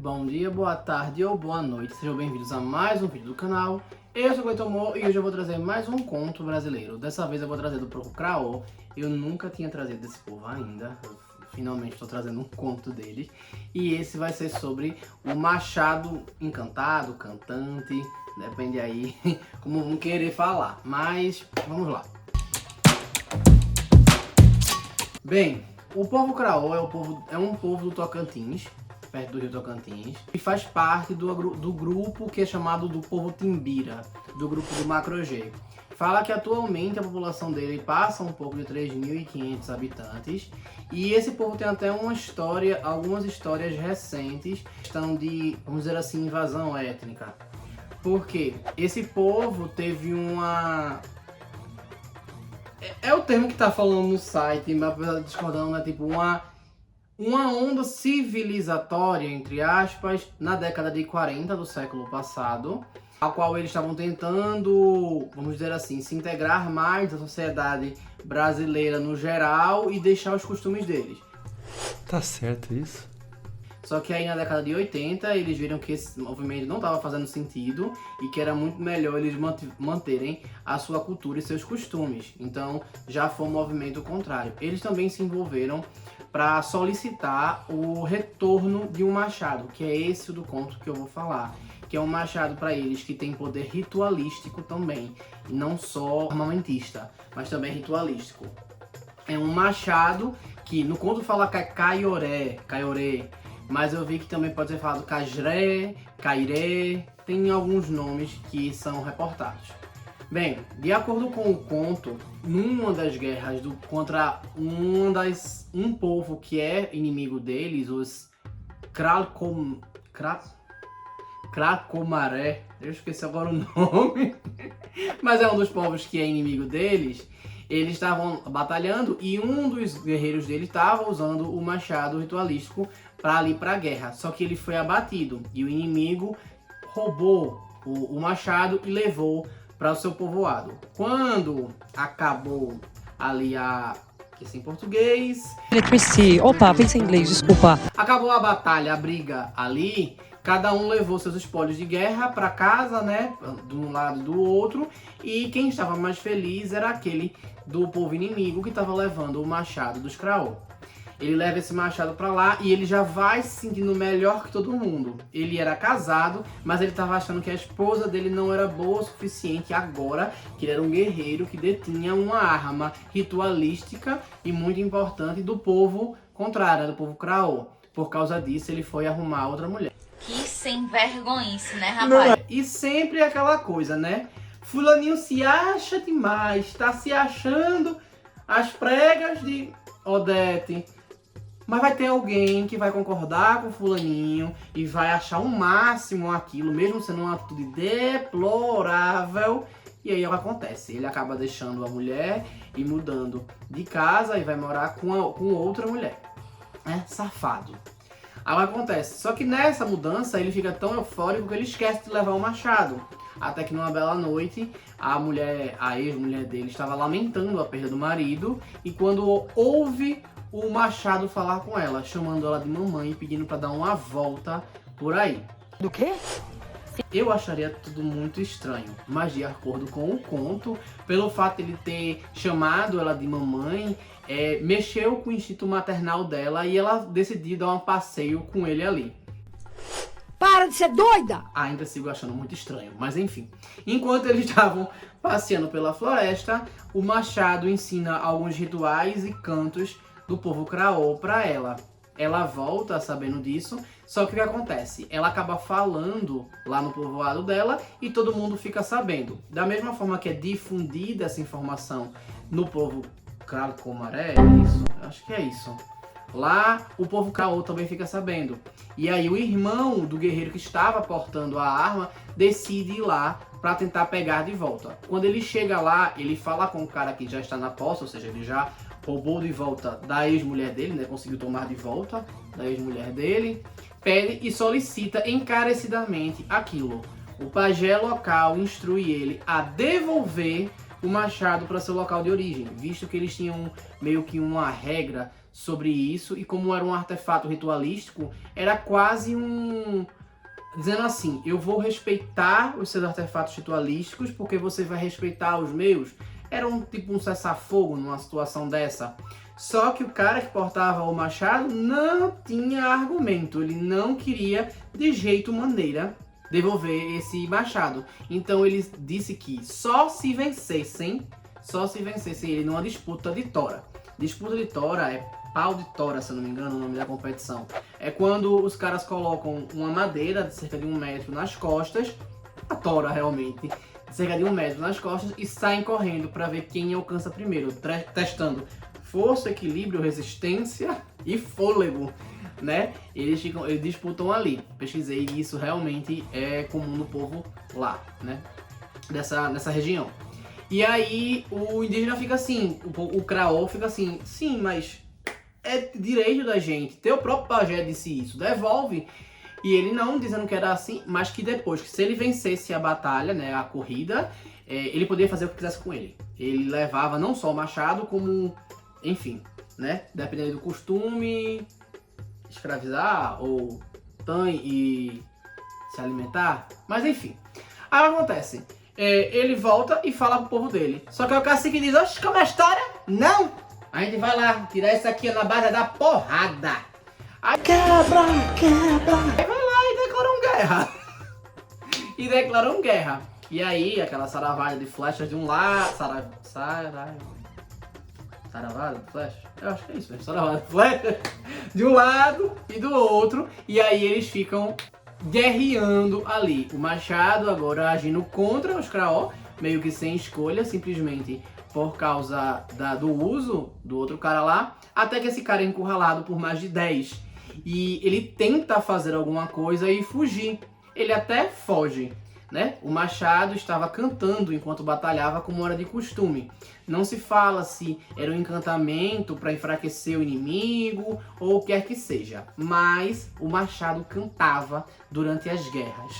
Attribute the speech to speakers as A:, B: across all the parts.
A: bom dia, boa tarde ou boa noite. Sejam bem-vindos a mais um vídeo do canal. Eu sou o Cleiton Mo e hoje eu vou trazer mais um conto brasileiro. Dessa vez eu vou trazer do povo Craô. Eu nunca tinha trazido desse povo ainda. Finalmente estou trazendo um conto deles. E esse vai ser sobre o Machado Encantado, cantante. Depende aí como vão querer falar. Mas vamos lá. Bem, o povo Craô é um povo do Tocantins, perto do rio Tocantins, e faz parte do grupo que é chamado do povo Timbira, do grupo do Macro-G. Fala que atualmente a população dele passa um pouco de 3.500 habitantes, e esse povo tem até algumas histórias recentes, questão de, vamos dizer assim, invasão étnica. Porque esse povo teve uma... É o termo que tá falando no site, mas discordando, é tipo uma onda civilizatória, entre aspas, na década de 40 do século passado, a qual eles estavam tentando, vamos dizer assim, se integrar mais à sociedade brasileira no geral e deixar os costumes deles.
B: Tá certo isso?
A: Só que aí na década de 80 eles viram que esse movimento não estava fazendo sentido e que era muito melhor eles manterem a sua cultura e seus costumes. Então já foi um movimento contrário. Eles também se envolveram para solicitar o retorno de um machado, que é esse do conto que eu vou falar. Que é um machado para eles que tem poder ritualístico também, e não só armamentista, mas também ritualístico. É um machado que no conto fala que é caioré, mas eu vi que também pode ser falado cajré, cairé, tem alguns nomes que são reportados. Bem, de acordo com o conto, numa das guerras contra um povo que é inimigo deles, os Cracomaré, eu esqueci agora o nome, mas é um dos povos que é inimigo deles. Eles estavam batalhando e um dos guerreiros deles estava usando o machado ritualístico para ir para a guerra. Só que ele foi abatido e o inimigo roubou o machado e levou para o seu povoado. Quando acabou ali isso em português.
C: Eletricity. Opa, pensei em inglês, desculpa.
A: Acabou a batalha, a briga ali. Cada um levou seus espólios de guerra para casa, né, de um lado e do outro, e quem estava mais feliz era aquele do povo inimigo que estava levando o machado dos Craô. Ele leva esse machado para lá e ele já vai se sentindo melhor que todo mundo. Ele era casado, mas ele estava achando que a esposa dele não era boa o suficiente agora que ele era um guerreiro que detinha uma arma ritualística e muito importante do povo contrário, do povo Craô. Por causa disso, ele foi arrumar outra mulher.
D: Que sem vergonhice, né, rapaz?
A: E sempre aquela coisa, né? Fulaninho se acha demais, tá se achando as pregas de Odete. Mas vai ter alguém que vai concordar com fulaninho e vai achar o máximo aquilo, mesmo sendo uma atitude deplorável. E aí o que acontece? Ele acaba deixando a mulher e mudando de casa e vai morar com outra mulher. É safado. Aí o que acontece? Só que nessa mudança ele fica tão eufórico que ele esquece de levar o machado. Até que numa bela noite, a ex-mulher dele estava lamentando a perda do marido. E quando ouve o machado falar com ela, chamando ela de mamãe e pedindo para dar uma volta por aí.
C: Do quê?
A: Eu acharia tudo muito estranho, mas de acordo com o conto, pelo fato de ele ter chamado ela de mamãe, mexeu com o instinto maternal dela e ela decidiu dar um passeio com ele ali.
C: Para de ser doida!
A: Ainda sigo achando muito estranho, mas enfim. Enquanto eles estavam passeando pela floresta, o machado ensina alguns rituais e cantos do povo Craô para ela. Ela volta sabendo disso, só que o que acontece? Ela acaba falando lá no povoado dela e todo mundo fica sabendo. Da mesma forma que é difundida essa informação no povo Cracomaré, é isso? Acho que é isso. Lá o povo Craô também fica sabendo. E aí o irmão do guerreiro que estava portando a arma decide ir lá para tentar pegar de volta. Quando ele chega lá, ele fala com o cara que já está na posse, ou seja, ele já roubou de volta da ex-mulher dele, né? Conseguiu tomar de volta da ex-mulher dele. Pede e solicita encarecidamente aquilo. O pajé local instrui ele a devolver o machado para seu local de origem, visto que eles tinham meio que uma regra sobre isso, e como era um artefato ritualístico, era quase um... dizendo assim, eu vou respeitar os seus artefatos ritualísticos porque você vai respeitar os meus. Era tipo um cessar-fogo numa situação dessa. Só que o cara que portava o machado não tinha argumento. Ele não queria, de jeito maneira, devolver esse machado. Então ele disse que só se vencessem ele numa disputa de tora. Disputa de tora é pau de tora, se eu não me engano, o nome da competição. É quando os caras colocam uma madeira de cerca de 1 metro nas costas, a tora realmente, de cerca de 1 metro nas costas, e saem correndo para ver quem alcança primeiro, testando força, equilíbrio, resistência e fôlego, né? Eles disputam ali. Pesquisei e isso realmente é comum no povo lá, né? Nessa região. E aí o indígena fica assim, o Craol fica assim, sim, mas é direito da gente. Teu próprio pajé disse isso, devolve. E ele não, dizendo que era assim, mas que depois, que se ele vencesse a batalha, né, a corrida, ele poderia fazer o que quisesse com ele. Ele levava não só o machado, como, enfim, né, dependendo do costume, escravizar ou e se alimentar. Mas enfim, aí o que acontece? Ele volta e fala pro povo dele. Só que o cacique diz, oxe, como é a história? Não! A gente vai lá tirar isso aqui na base da porrada. Aí quebra! Aí vai lá e declaram guerra. E aí, aquela saravalha de flechas de um lado... Saravalha de flechas? Eu acho que é isso mesmo. Saravalha de flechas de um lado e do outro. E aí eles ficam guerreando ali. O machado agora agindo contra os Craol, meio que sem escolha, simplesmente por causa do uso do outro cara lá, até que esse cara é encurralado por mais de 10. E ele tenta fazer alguma coisa e fugir. Ele até foge, né? O machado estava cantando enquanto batalhava, como era de costume. Não se fala se era um encantamento para enfraquecer o inimigo ou o que quer que seja, mas o machado cantava durante as guerras,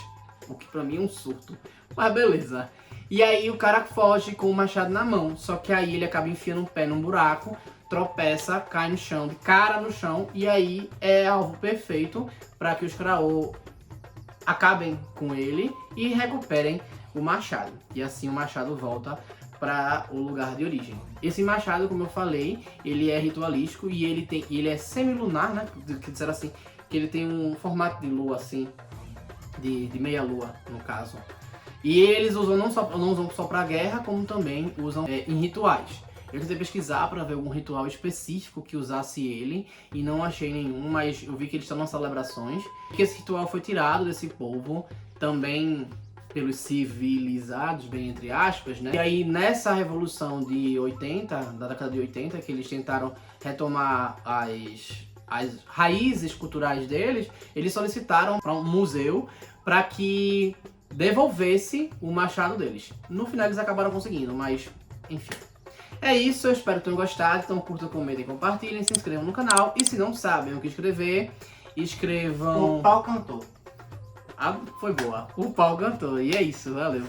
A: o que para mim é um surto, mas beleza. E aí o cara foge com o machado na mão, só que aí ele acaba enfiando o pé num buraco, tropeça, cai no chão, de cara no chão, e aí é alvo perfeito para que os Craol acabem com ele e recuperem o machado. E assim o machado volta para o lugar de origem. Esse machado, como eu falei, ele é ritualístico e ele é semilunar, né? Que disseram assim, que ele tem um formato de lua assim, de meia lua no caso. E eles usam não usam só para guerra, como também usam em rituais. Eu tentei pesquisar para ver algum ritual específico que usasse ele e não achei nenhum, mas eu vi que eles estão nas celebrações. Que esse ritual foi tirado desse povo também pelos civilizados, bem entre aspas, né? E aí nessa revolução de 80, da década de 80, que eles tentaram retomar as raízes culturais deles, eles solicitaram para um museu para que devolvesse o machado deles. No final eles acabaram conseguindo, mas enfim. É isso, eu espero que tenham gostado. Então curtam, comentem, compartilhem, se inscrevam no canal. E se não sabem o que escrever, escrevam...
E: O pau cantou.
A: Ah, foi boa. O pau cantou. E é isso, valeu.